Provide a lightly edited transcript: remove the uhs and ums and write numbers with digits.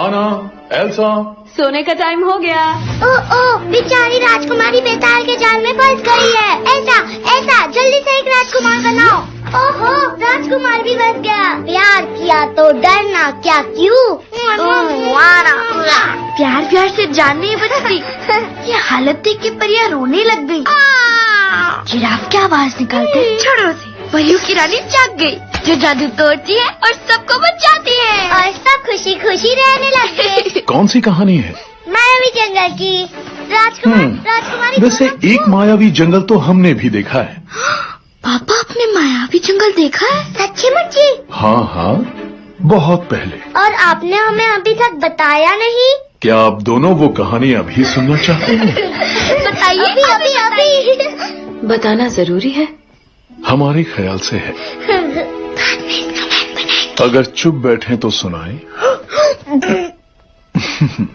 आना, एल्सा। सोने का टाइम हो गया। ओ बेचारी राजकुमारी बेताल के जाल में फंस गई है। ऐसा जल्दी से एक राजकुमार बनाओ। ओहो, राजकुमार भी बच गया। प्यार किया तो डरना क्या, क्यों? प्यार से जान नहीं बचती। ये हालत देख के परियां रोने लग गई। जिराफ क्या आवाज निकालते? छोड़ो उसे। परियों की रानी जाग गई, जो जादू तोड़ती है और सबको बचाती है। और सब खुशी खुशी रहने लगे। कौन सी कहानी है? मायावी जंगल की। राजकुमारी वैसे एक मायावी जंगल तो हमने भी देखा है। पापा, आपने मायावी जंगल देखा है? सच्ची मुच्ची? हाँ, बहुत पहले। और आपने हमें अभी तक बताया नहीं। क्या आप दोनों वो कहानी अभी सुनना चाहते हैं? बताइए अभी। बताना जरूरी है। हमारे ख्याल से है। अगर चुप बैठे तो सुनाएं।